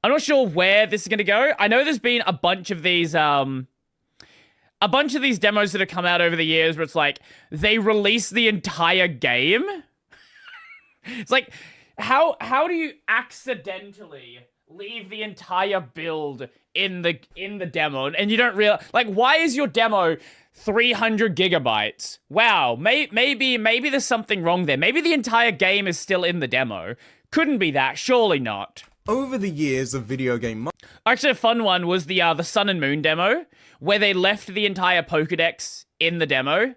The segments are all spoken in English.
I'm not sure where this is going to go. I know there's been a bunch of these demos that have come out over the years where it's like, they release the entire game. It's like, how do you accidentally leave the entire build in the demo and you don't realize, like, why is your demo 300 gigabytes? Wow, maybe there's something wrong there. Maybe the entire game is still in the demo. Couldn't be that, surely not. Over the years of video game... Actually, a fun one was the Sun and Moon demo, where they left the entire Pokédex in the demo.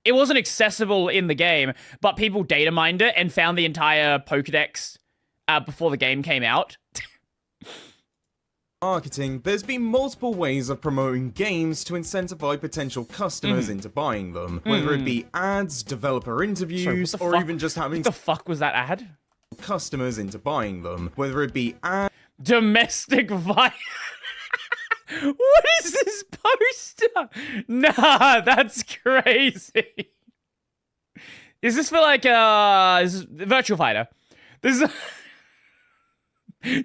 It wasn't accessible in the game, but people data mined it and found the entire Pokédex before the game came out. Marketing, there's been multiple ways of promoting games to incentivize potential customers into buying them. Whether it be ads, developer interviews, or even just having... What the fuck was that ad? Customers into buying them. Whether it be ads... Domestic violence. What is this poster? Nah, that's crazy. Is this for like is this Virtual Fighter? This is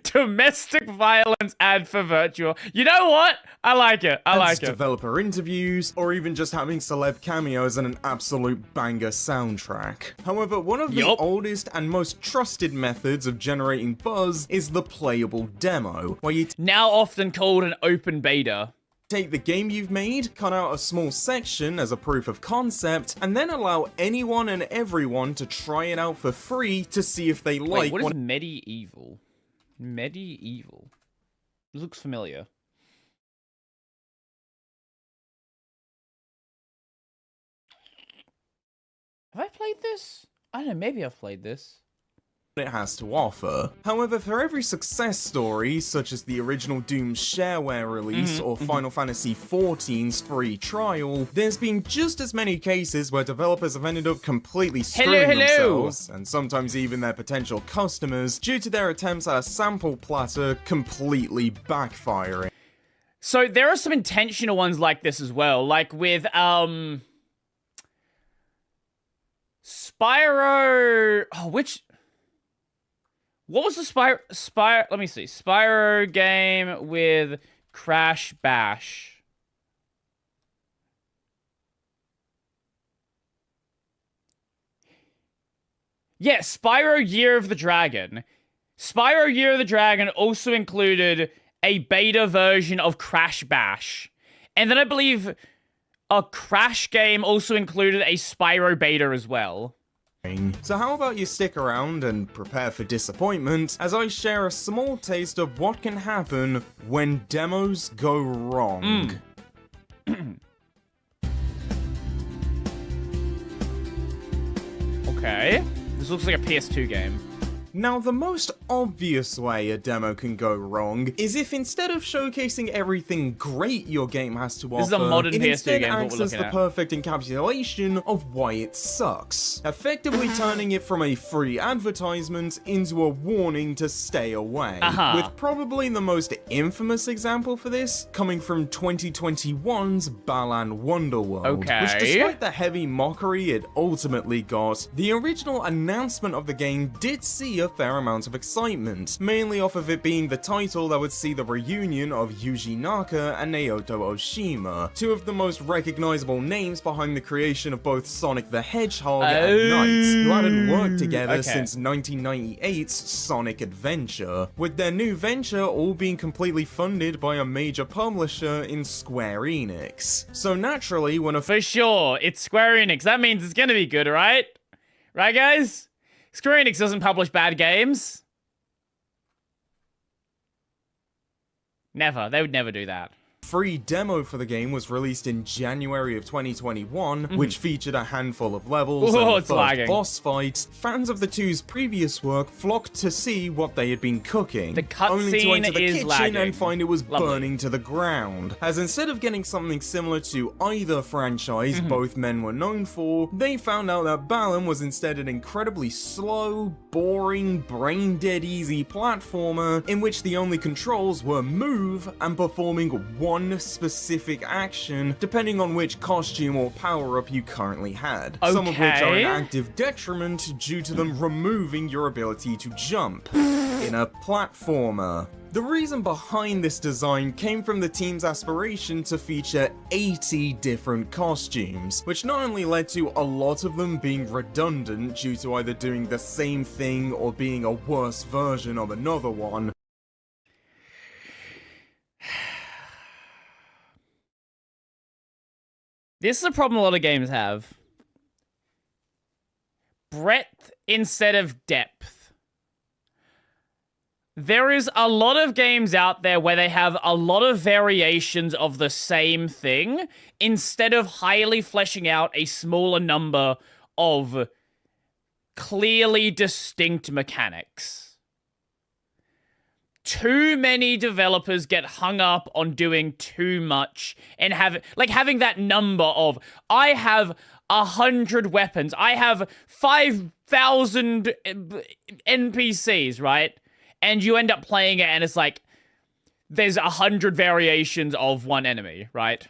domestic violence ad for Virtual. You know what? I like it. I like it. Developer interviews, or even just having celeb cameos and an absolute banger soundtrack. However, one of the oldest and most trusted methods of generating buzz is the playable demo, where you now often called an open beta. Take the game you've made, cut out a small section as a proof of concept, and then allow anyone and everyone to try it out for free to see if they like. What is medieval? Medieval. This looks familiar. Have I played this? I don't know, maybe I've played this. It has to offer. However, for every success story, such as the original Doom's shareware release or Final Fantasy XIV's free trial, there's been just as many cases where developers have ended up completely screwing themselves, and sometimes even their potential customers, due to their attempts at a sample platter completely backfiring. So there are some intentional ones like this as well, like with Spyro... Oh, what was the Spyro... Let me see. Spyro game with Crash Bash. Yeah, Spyro Year of the Dragon. Spyro Year of the Dragon also included a beta version of Crash Bash. And then I believe a Crash game also included a Spyro beta as well. So how about you stick around and prepare for disappointment as I share a small taste of what can happen when demos go wrong. Okay. This looks like a PS2 game. Now, the most obvious way a demo can go wrong is if instead of showcasing everything great your game has to offer, this is a modern it PS2 instead game, acts as the perfect encapsulation of why it sucks, effectively turning it from a free advertisement into a warning to stay away, with probably the most infamous example for this coming from 2021's Balan Wonderworld, which despite the heavy mockery it ultimately got, the original announcement of the game did see a fair amount of excitement, mainly off of it being the title that would see the reunion of Yuji Naka and Naoto Oshima, two of the most recognizable names behind the creation of both Sonic the Hedgehog and Knights, who hadn't worked together since 1998's Sonic Adventure, with their new venture all being completely funded by a major publisher in Square Enix. So naturally, when For sure, it's Square Enix. That means it's gonna be good, right? Right, guys? Square Enix doesn't publish bad games. Never. They would never do that. Free demo for the game was released in January of 2021, which featured a handful of levels and first boss fights. Fans of the two's previous work flocked to see what they had been cooking, only to enter the kitchen and find it was burning to the ground. As instead of getting something similar to either franchise both men were known for, they found out that Balan was instead an incredibly slow, boring, brain-dead easy platformer in which the only controls were move and performing one one specific action depending on which costume or power-up you currently had. Okay. Some of which are an active detriment due to them removing your ability to jump in a platformer. The reason behind this design came from the team's aspiration to feature 80 different costumes, which not only led to a lot of them being redundant due to either doing the same thing or being a worse version of another one. This is a problem a lot of games have. Breadth instead of depth. There is a lot of games out there where they have a lot of variations of the same thing instead of highly fleshing out a smaller number of clearly distinct mechanics. Too many developers get hung up on doing too much and having that number of, I have 100 weapons, I have 5,000 NPCs, right? And you end up playing it and it's like, there's 100 variations of one enemy, right?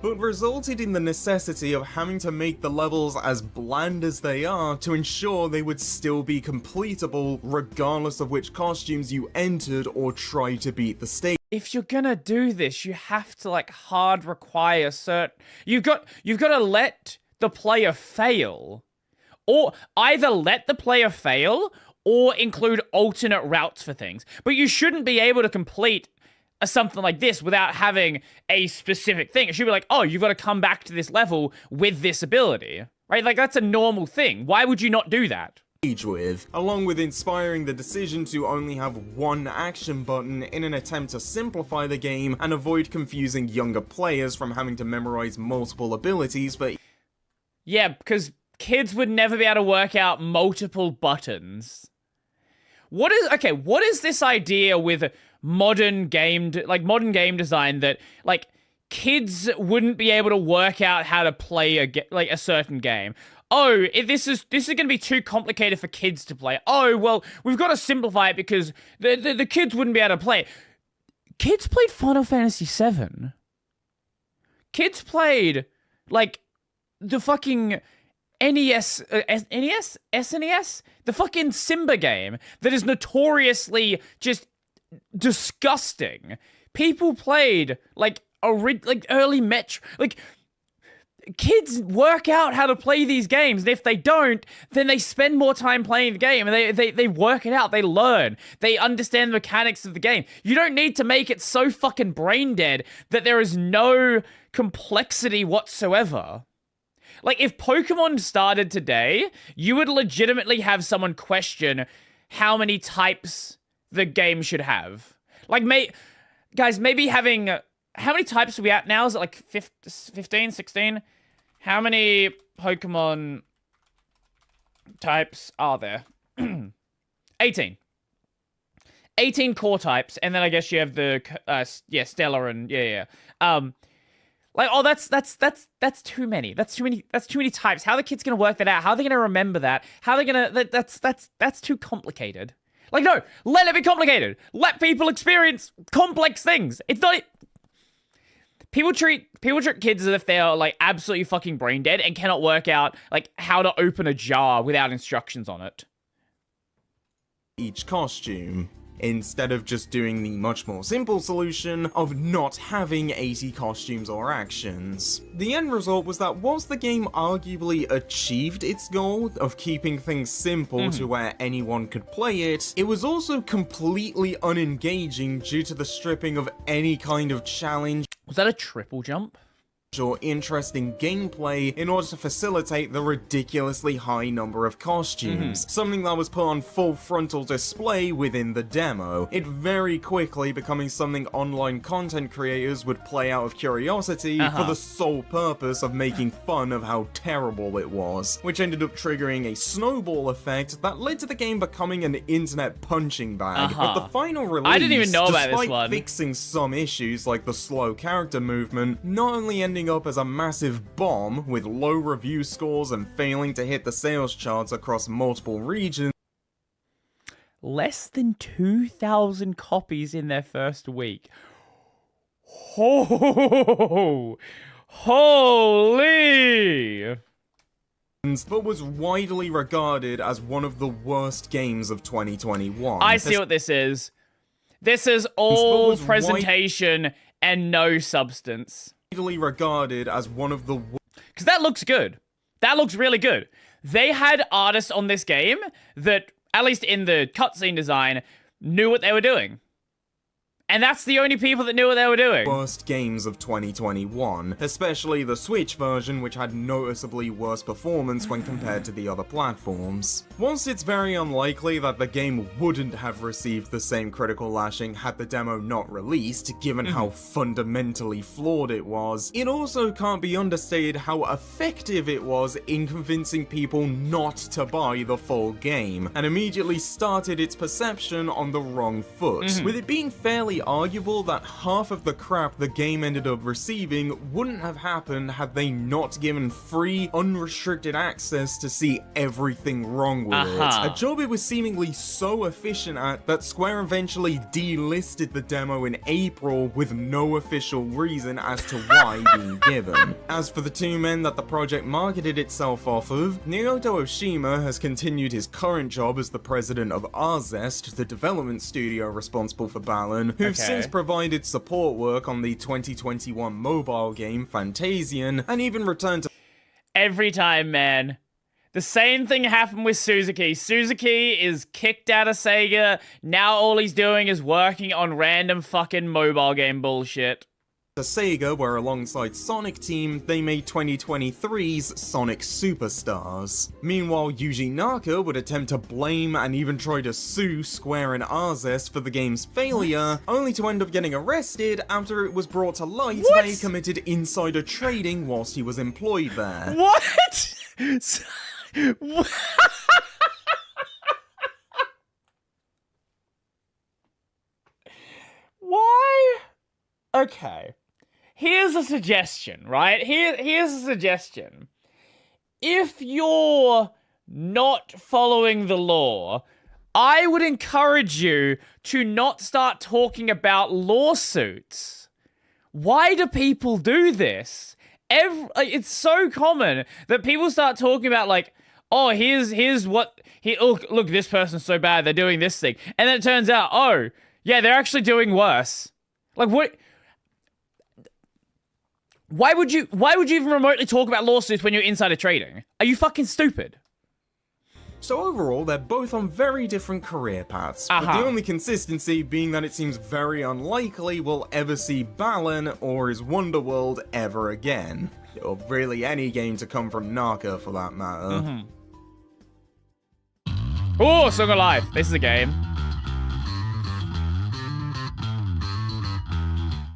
But resulted in the necessity of having to make the levels as bland as they are to ensure they would still be completable regardless of which costumes you entered or tried to beat the stage. If you're gonna do this, you have to hard require certain... You've got to let the player fail. Or either let the player fail or include alternate routes for things. But you shouldn't be able to complete something like this without having a specific thing. It should be like, oh, you've got to come back to this level with this ability, right? That's a normal thing. Why would you not do that? With, along with inspiring the decision to only have one action button in an attempt to simplify the game and avoid confusing younger players from having to memorize multiple abilities for... Yeah, because kids would never be able to work out multiple buttons. What is this idea with modern game design that kids wouldn't be able to work out how to play a certain game? Oh, this is going to be too complicated for kids to play. Oh, well, we've got to simplify it because the kids wouldn't be able to play it. Kids played Final Fantasy VII. Kids played the fucking NES, SNES? The fucking Simba game that is notoriously just disgusting. People played, early Metro... Kids work out how to play these games, and if they don't, then they spend more time playing the game, and they work it out, they learn, they understand the mechanics of the game. You don't need to make it so fucking brain dead that there is no complexity whatsoever. If Pokemon started today, you would legitimately have someone question how many types the game should have. Guys, maybe having... How many types are we at now? Is it 15, 16? How many Pokemon types are there? 18. 18 core types, and then I guess you have the, Stellar and, that's too many. That's too many types. How are the kids gonna work that out? How are they gonna remember that? How are they gonna... That's too complicated. No, let it be complicated. Let people experience complex things. It's not... People treat kids as if they are, absolutely fucking brain dead and cannot work out, how to open a jar without instructions on it. Each costume, instead of just doing the much more simple solution of not having 80 costumes or actions. The end result was that whilst the game arguably achieved its goal of keeping things simple to where anyone could play it, it was also completely unengaging due to the stripping of any kind of challenge. Was that a triple jump? Or interesting gameplay in order to facilitate the ridiculously high number of costumes, something that was put on full frontal display within the demo, it very quickly becoming something online content creators would play out of curiosity for the sole purpose of making fun of how terrible it was, which ended up triggering a snowball effect that led to the game becoming an internet punching bag, with the final release, I didn't even know about this despite one. fixing some issues like the slow character movement, not only ending up as a massive bomb with low review scores and failing to hit the sales charts across multiple regions. Less than 2,000 copies in their first week. Oh, holy! But was widely regarded as one of the worst games of 2021. I see what this is. This is all presentation and no substance. Widely regarded as one of the... Because that looks good. That looks really good. They had artists on this game that, at least in the cutscene design, knew what they were doing. And that's the only people that knew what they were doing. Worst games of 2021, especially the Switch version, which had noticeably worse performance when compared to the other platforms. Whilst it's very unlikely that the game wouldn't have received the same critical lashing had the demo not released, given how fundamentally flawed it was, it also can't be understated how effective it was in convincing people not to buy the full game, and immediately started its perception on the wrong foot. With it being fairly arguable that half of the crap the game ended up receiving wouldn't have happened had they not given free, unrestricted access to see everything wrong with it. A job it was seemingly so efficient at that Square eventually delisted the demo in April with no official reason as to why being given. As for the two men that the project marketed itself off of, Naoto Oshima has continued his current job as the president of Arzest, the development studio responsible for Balan, who've since provided support work on the 2021 mobile game Fantasian, and even returned to... Every time, man. The same thing happened with Suzuki. Suzuki is kicked out of Sega. Now all he's doing is working on random fucking mobile game bullshit. Sega, where alongside Sonic Team, they made 2023's Sonic Superstars. Meanwhile, Yuji Naka would attempt to blame and even try to sue Square and Arzest for the game's failure, only to end up getting arrested after it was brought to light that he committed insider trading whilst he was employed there. What? Why? Okay. Here's a suggestion, right? Here's a suggestion. If you're not following the law, I would encourage you to not start talking about lawsuits. Why do people do this? It's so common that people start talking about, like, oh, here's what... look, this person's so bad, they're doing this thing. And then it turns out, oh, yeah, they're actually doing worse. Like, what... Why would you even remotely talk about lawsuits when you're insider trading? Are you fucking stupid? So overall, they're both on very different career paths, with the only consistency being that it seems very unlikely we'll ever see Balan or his Wonderworld ever again. Or really any game to come from Naka, for that matter. Oh, Song of Life. This is a game.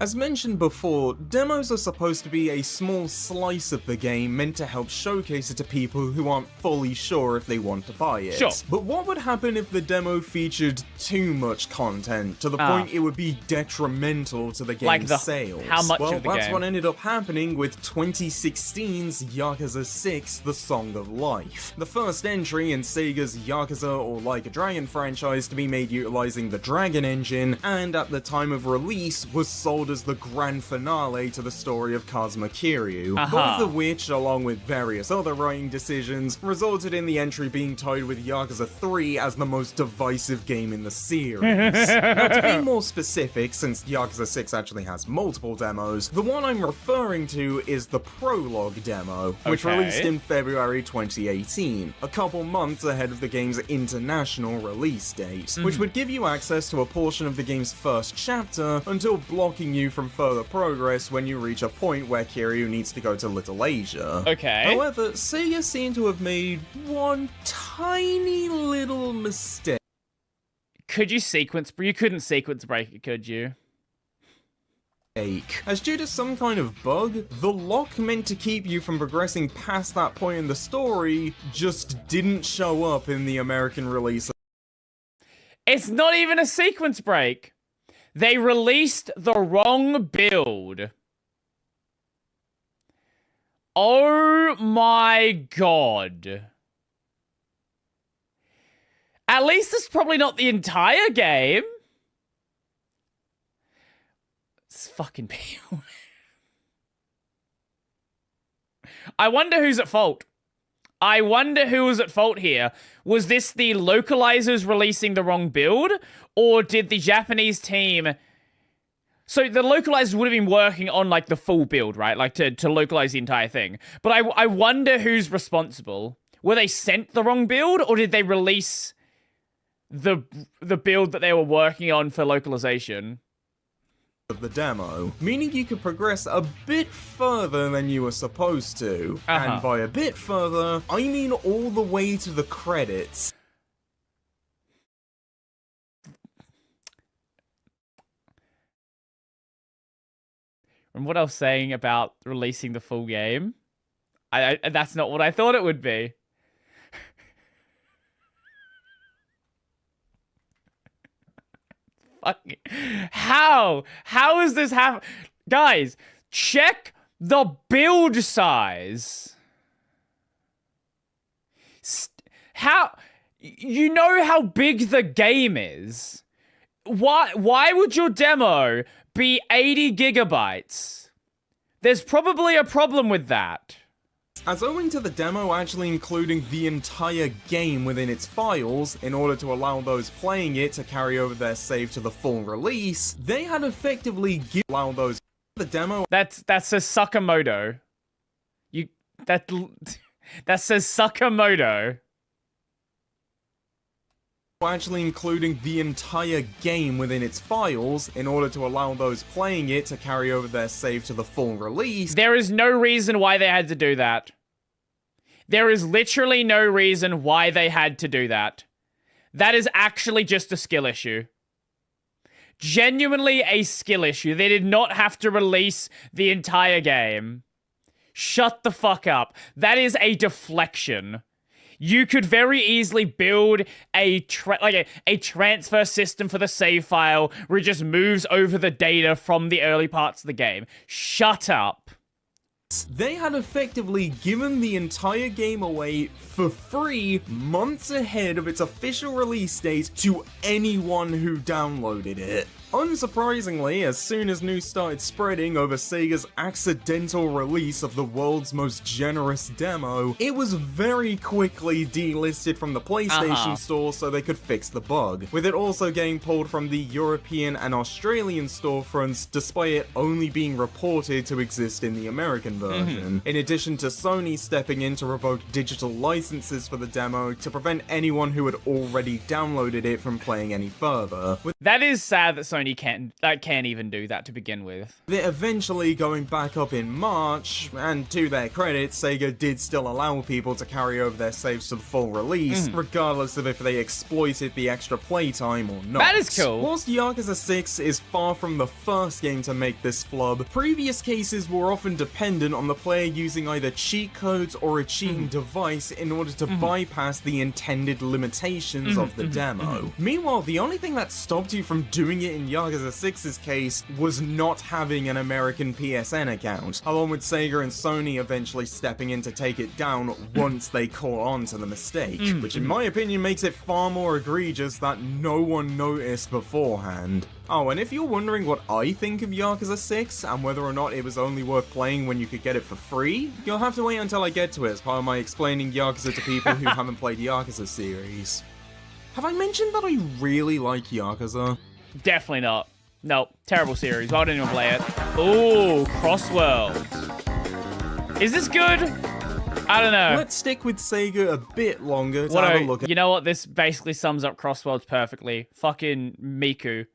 As mentioned before, demos are supposed to be a small slice of the game meant to help showcase it to people who aren't fully sure if they want to buy it. Sure. But what would happen if the demo featured too much content, to the point it would be detrimental to the game's sales? How much of the that's game? what ended up happening with 2016's Yakuza 6: The Song of Life, the first entry in Sega's Yakuza or Like a Dragon franchise to be made utilizing the Dragon engine, and at the time of release was sold as the grand finale to the story of Kazuma Kiryu, both of which, along with various other writing decisions, resulted in the entry being tied with Yakuza 3 as the most divisive game in the series. Now, to be more specific, since Yakuza 6 actually has multiple demos, the one I'm referring to is the prologue demo, which released in February 2018, a couple months ahead of the game's international release date, which would give you access to a portion of the game's first chapter until blocking you from further progress when you reach a point where Kiryu needs to go to Little Asia. However, Sega seem to have made one tiny little mistake. Could you sequence... You couldn't sequence break it, could you? As due to some kind of bug, the lock meant to keep you from progressing past that point in the story just didn't show up in the American release. It's not even a sequence break. They released the wrong build. Oh my god. At least it's probably not the entire game. It's fucking people. I wonder who's at fault. I wonder who was at fault here. Was this the localizers releasing the wrong build? Or did the Japanese team... So the localizers would have been working on, like, the full build, right? Like, to localize the entire thing. But I wonder who's responsible. Were they sent the wrong build? Or did they release the build that they were working on for localization? Of the demo, meaning you could progress a bit further than you were supposed to. And by a bit further, I mean all the way to the credits. And what I was saying about releasing the full game, that's not what I thought it would be. How is this happen? Guys, check the build size. How you know how big the game is? Why would your demo be 80 gigabytes? There's probably a problem with that. As owing to the demo actually including the entire game within its files, in order to allow those playing it to carry over their save to the full release, they had effectively allowed those the demo. That says Sakamoto. That says Sakamoto. Actually including the entire game within its files, in order to allow those playing it to carry over their save to the full release. There is no reason why they had to do that. There is literally no reason why they had to do that. That is actually just a skill issue. Genuinely a skill issue. They did not have to release the entire game. Shut the fuck up. That is a deflection. You could very easily build a transfer system for the save file where it just moves over the data from the early parts of the game. Shut up. They had effectively given the entire game away for free months ahead of its official release date to anyone who downloaded it. Unsurprisingly, as soon as news started spreading over Sega's accidental release of the world's most generous demo, it was very quickly delisted from the PlayStation Store so they could fix the bug, with it also getting pulled from the European and Australian storefronts despite it only being reported to exist in the American version, in addition to Sony stepping in to revoke digital licenses for the demo to prevent anyone who had already downloaded it from playing any further. That is sad that Sony can't even do that to begin with. They're eventually going back up in March, and to their credit, Sega did still allow people to carry over their saves to the full release, regardless of if they exploited the extra playtime or not. That is cool. Whilst Yakuza 6 is far from the first game to make this flub, previous cases were often dependent on the player using either cheat codes or a cheating device in order to bypass the intended limitations of the demo. Meanwhile, the only thing that stopped you from doing it in Yakuza 6's case was not having an American PSN account, along with Sega and Sony eventually stepping in to take it down once they caught on to the mistake, which in my opinion makes it far more egregious that no one noticed beforehand. Oh, and if you're wondering what I think of Yakuza 6, and whether or not it was only worth playing when you could get it for free, you'll have to wait until I get to it as part of my explaining Yakuza to people who haven't played Yakuza series. Have I mentioned that I really like Yakuza? Definitely not. Nope. Terrible series. Why didn't even play it? Ooh, Crossworld. Is this good? I don't know. Let's stick with Sega a bit longer to have a look at. You know what? This basically sums up Crossworlds perfectly. Fucking Miku.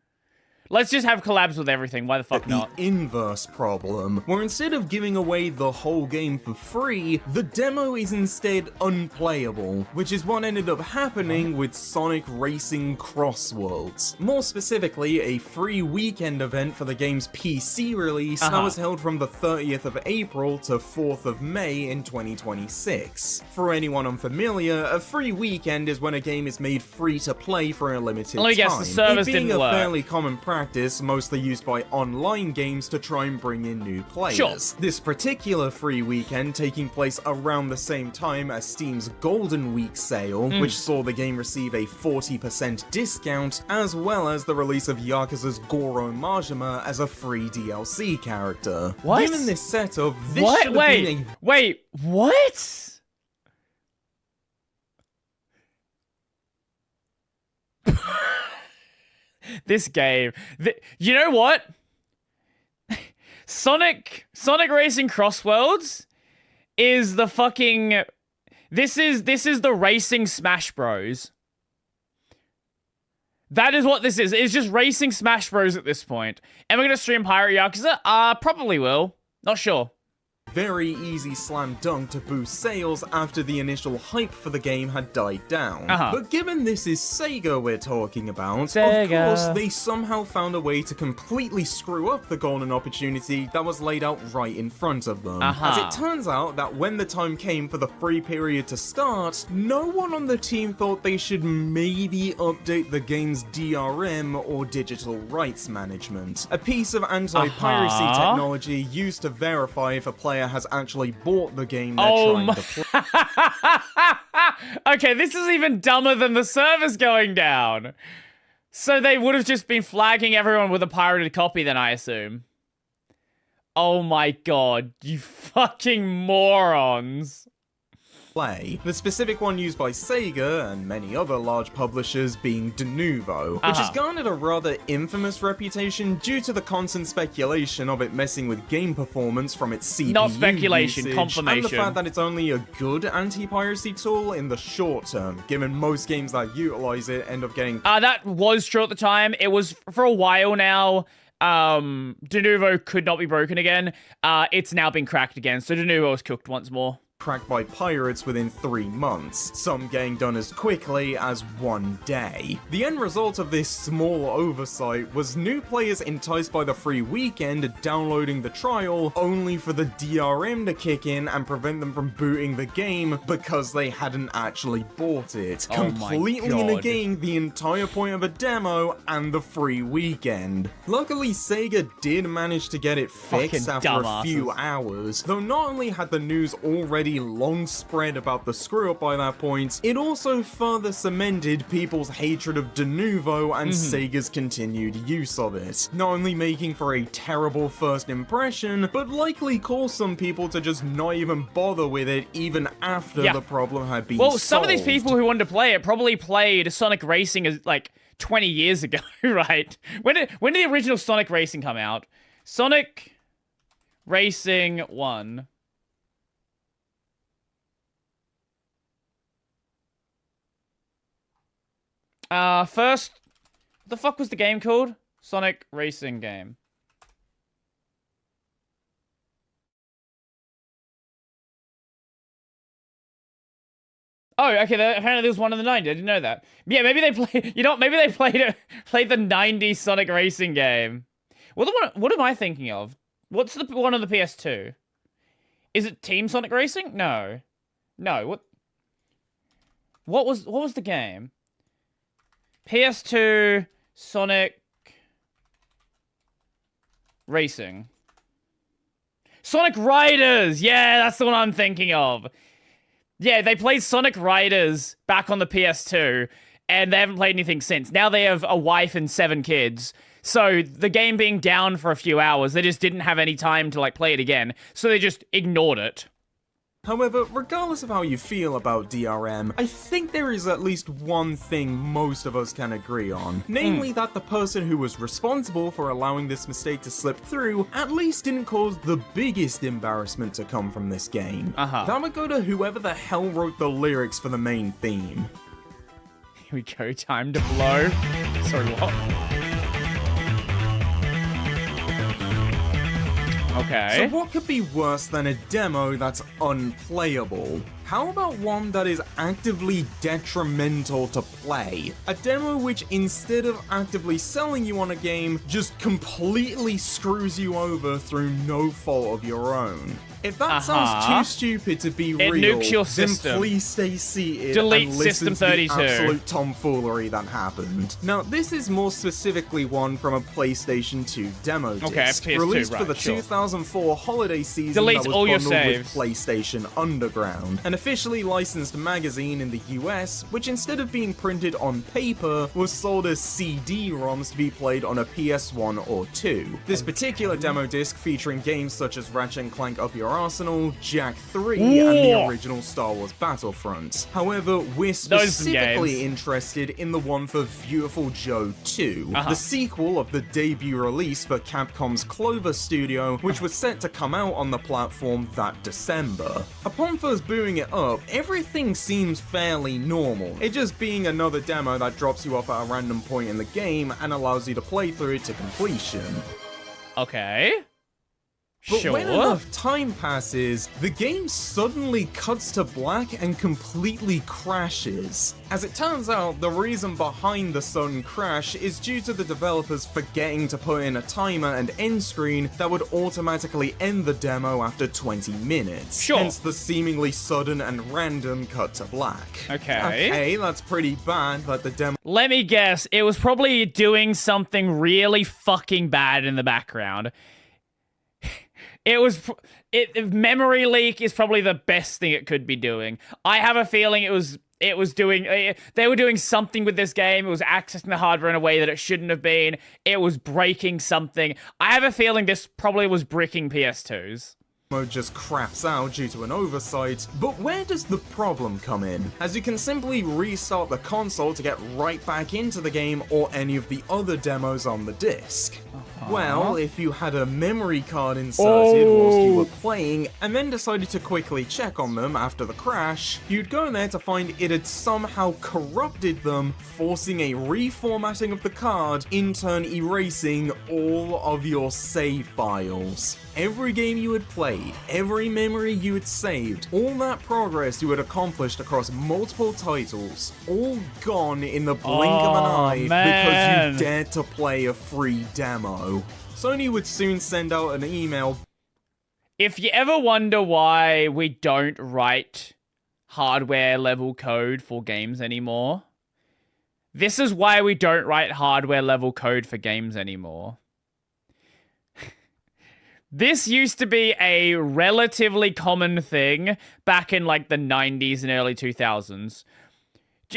Let's just have collabs with everything. Why the fuck not? The inverse problem, where instead of giving away the whole game for free, the demo is instead unplayable, which is what ended up happening with Sonic Racing Crossworlds. More specifically, a free weekend event for the game's PC release that was held from the 30th of April to 4th of May in 2026. For anyone unfamiliar, a free weekend is when a game is made free to play for a limited time. Let me guess, the servers didn't work. Fairly common practice practice mostly used by online games to try and bring in new players. Sure. This particular free weekend taking place around the same time as Steam's Golden Week sale, which saw the game receive a 40% discount, as well as the release of Yakuza's Goro Majima as a free DLC character. What? Given this setup, this What? should have been a Wait, what? This game. You know what? Sonic Racing Crossworlds is the fucking... This is the Racing Smash Bros. That is what this is. It's just Racing Smash Bros at this point. Am I going to stream Pirate Yakuza? Probably will. Not sure. very easy slam dunk to boost sales after the initial hype for the game had died down. But given this is Sega we're talking about, of course they somehow found a way to completely screw up the golden opportunity that was laid out right in front of them. As it turns out that when the time came for the free period to start, no one on the team thought they should maybe update the game's DRM or digital rights management, a piece of anti-piracy technology used to verify if a player has actually bought the game they're trying to play. Okay, this is even dumber than the servers going down. So they would have just been flagging everyone with a pirated copy then, I assume. Oh my god, you fucking morons. The specific one used by Sega and many other large publishers being Denuvo, which has garnered a rather infamous reputation due to the constant speculation of it messing with game performance from its CPU Not speculation, usage, confirmation. and the fact that it's only a good anti-piracy tool in the short term, given most games that utilize it end up getting... That was true at the time. It was for a while now. Denuvo could not be broken again. It's now been cracked again, so Denuvo is cooked once more. Cracked by pirates within 3 months, some getting done as quickly as 1 day. The end result of this small oversight was new players enticed by the free weekend downloading the trial only for the DRM to kick in and prevent them from booting the game because they hadn't actually bought it, completely negating the entire point of a demo and the free weekend. Luckily, Sega did manage to get it fixed after a few hours, though not only had the news already long spread about the screw up by that point, it also further cemented people's hatred of Denuvo and Sega's continued use of it, not only making for a terrible first impression, but likely caused some people to just not even bother with it even after the problem had been solved. Some of these people who wanted to play it probably played Sonic Racing as like 20 years ago, right? When did the original Sonic Racing come out? Sonic Racing 1. First, what the fuck was the game called? Sonic Racing game. Oh, okay. Apparently there was one in the 90s. I didn't know that. Yeah, maybe they played. You know, maybe they played the 90s Sonic Racing game. What am I thinking of? What's the one on the PS2? Is it Team Sonic Racing? No. What was the game? PS2 Sonic Racing. Sonic Riders! Yeah, that's the one I'm thinking of. Yeah, they played Sonic Riders back on the PS2, and they haven't played anything since. Now they have a wife and 7 kids. So the game being down for a few hours, they just didn't have any time to like play it again. So they just ignored it. However, regardless of how you feel about DRM, I think there is at least one thing most of us can agree on. Namely that the person who was responsible for allowing this mistake to slip through at least didn't cause the biggest embarrassment to come from this game. That would go to whoever the hell wrote the lyrics for the main theme. Here we go, time to blow. Sorry, what? Okay. So what could be worse than a demo that's unplayable? How about one that is actively detrimental to play? A demo which, instead of actively selling you on a game, just completely screws you over through no fault of your own. If that sounds too stupid to be real, nukes your then system. please stay seated Delete and listen System to the 32. absolute tomfoolery that happened. Now, this is more specifically one from a PlayStation 2 demo disc, PS2, released for right, the sure. 2004 holiday season Delete that was all your bundled with saves. PlayStation Underground, an officially licensed magazine in the US, which instead of being printed on paper, was sold as CD-ROMs to be played on a PS1 or 2. This particular demo disc featuring games such as Ratchet & Clank Up Your Arsenal, Jak 3, and the original Star Wars Battlefront. However, we're specifically interested in the one for Viewtiful Joe 2, the sequel of the debut release for Capcom's Clover Studio, which was set to come out on the platform that December. Upon first booting it up, everything seems fairly normal, it just being another demo that drops you off at a random point in the game and allows you to play through it to completion. Okay. But Sure. when enough time passes, the game suddenly cuts to black and completely crashes. As it turns out, the reason behind the sudden crash is due to the developers forgetting to put in a timer and end screen that would automatically end the demo after 20 minutes. Sure. Hence the seemingly sudden and random cut to black. Okay, that's pretty bad that the demo Let me guess, it was probably doing something really fucking bad in the background. Memory leak is probably the best thing it could be doing. I have a feeling they were doing something with this game. It was accessing the hardware in a way that it shouldn't have been. It was breaking something. I have a feeling this probably was bricking PS2s. mode just craps out due to an oversight, but where does the problem come in? As you can simply restart the console to get right back into the game or any of the other demos on the disc. Well, if you had a memory card inserted whilst you were playing, and then decided to quickly check on them after the crash, you'd go there to find it had somehow corrupted them, forcing a reformatting of the card, in turn erasing all of your save files. Every game you had played, every memory you had saved, all that progress you had accomplished across multiple titles, all gone in the blink of an eye because you dared to play a free demo. Sony would soon send out an email. If you ever wonder why we don't write hardware level code for games anymore, this is why we don't write hardware level code for games anymore. This used to be a relatively common thing back in like the 90s and early 2000s.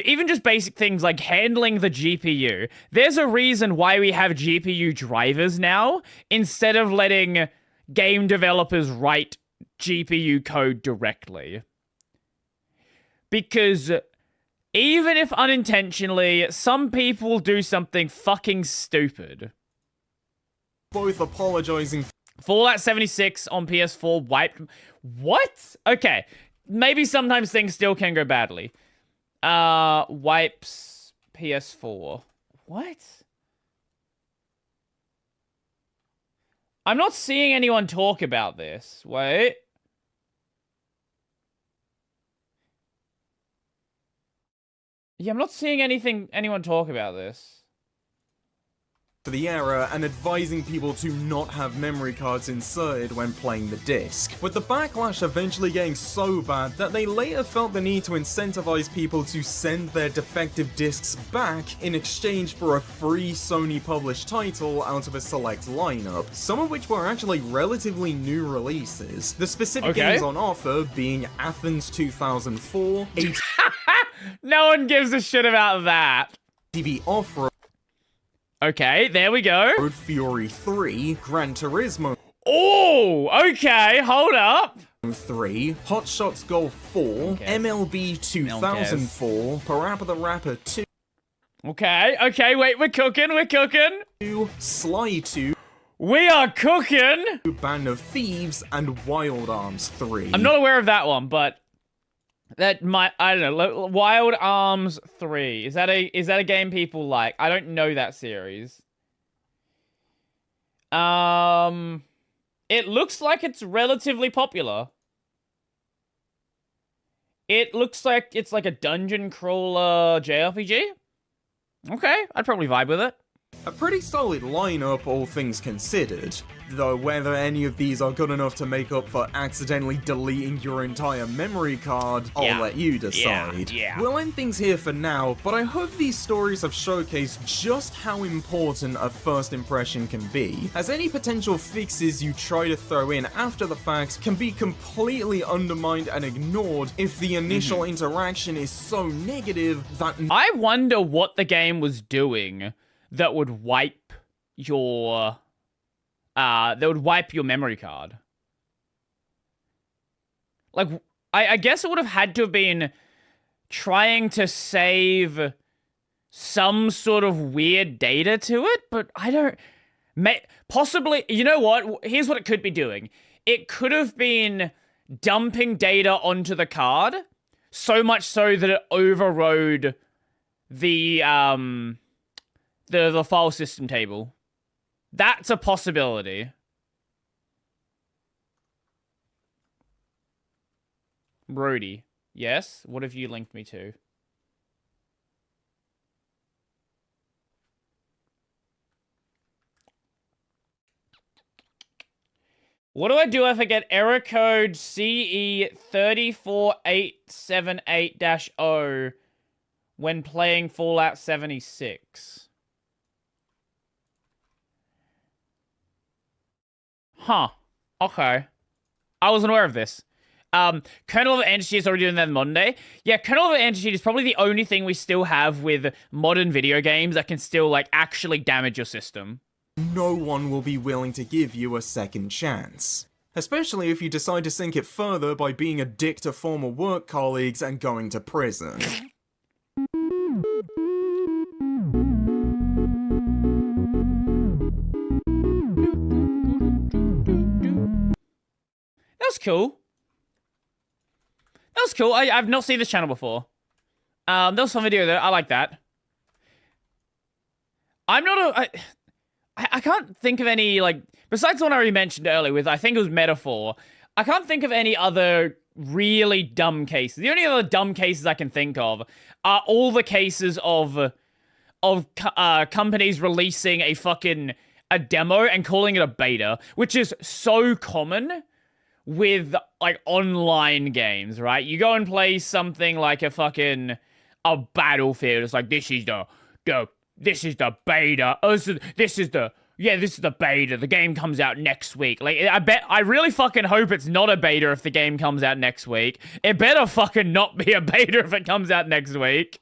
Even just basic things like handling the GPU. There's a reason why we have GPU drivers now, instead of letting game developers write GPU code directly. Because even if unintentionally, some people do something fucking stupid. Both apologizing. Fallout 76 on PS4 wiped... What? Okay. Maybe sometimes things still can go badly. Wipes PS4. What? I'm not seeing anyone talk about this. Wait. Yeah, I'm not seeing anyone talk about this. For the error and advising people to not have memory cards inserted when playing the disc, with the backlash eventually getting so bad that they later felt the need to incentivize people to send their defective discs back in exchange for a free Sony published title out of a select lineup, some of which were actually relatively new releases. The specific games on offer being Athens 2004, No one gives a shit about that. TV Off-Road, Okay, there we go. Road Fury 3, Gran Turismo Oh, okay, hold up. 3, Hot Shots Golf 4, MLB 2004, Parappa the Rapper 2, Okay, wait, we're cooking. Sly 2, We are cooking. Band of Thieves, and Wild Arms 3. I'm not aware of that one, but that might, I don't know. Wild Arms 3. Is that a game people like? I don't know that series. It looks like it's relatively popular. It looks like it's like a dungeon crawler JRPG. Okay, I'd probably vibe with it. A pretty solid lineup, all things considered. Though whether any of these are good enough to make up for accidentally deleting your entire memory card, I'll let you decide. Yeah. We'll end things here for now, but I hope these stories have showcased just how important a first impression can be, as any potential fixes you try to throw in after the fact can be completely undermined and ignored if the initial interaction is so negative that... I wonder what the game was doing that would wipe your memory card. Like, I guess it would have had to have been trying to save some sort of weird data to it, but I don't... Possibly, you know what? Here's what it could be doing. It could have been dumping data onto the card, so much so that it overrode the file system table. That's a possibility. Brodie. Yes? What have you linked me to? What do I do if I get error code CE34878-0 when playing Fallout 76? Huh. Okay. I wasn't aware of this. Kernel of Entity is already doing that on Monday. Yeah, Kernel of Entity is probably the only thing we still have with modern video games that can still, like, actually damage your system. No one will be willing to give you a second chance. Especially if you decide to sink it further by being a dick to former work colleagues and going to prison. That was cool. That was cool. I've not seen this channel before. There was some video there. I like that. I'm not a... I can't think of any, like... Besides the one I already mentioned earlier with, I think it was Metaphor, I can't think of any other really dumb cases. The only other dumb cases I can think of are all the cases of companies releasing a demo and calling it a beta, which is so common with, like, online games, right? You go and play something like a Battlefield. It's like, this is the beta. This is the beta. The game comes out next week. Like, I really fucking hope it's not a beta if the game comes out next week. It better fucking not be a beta if it comes out next week.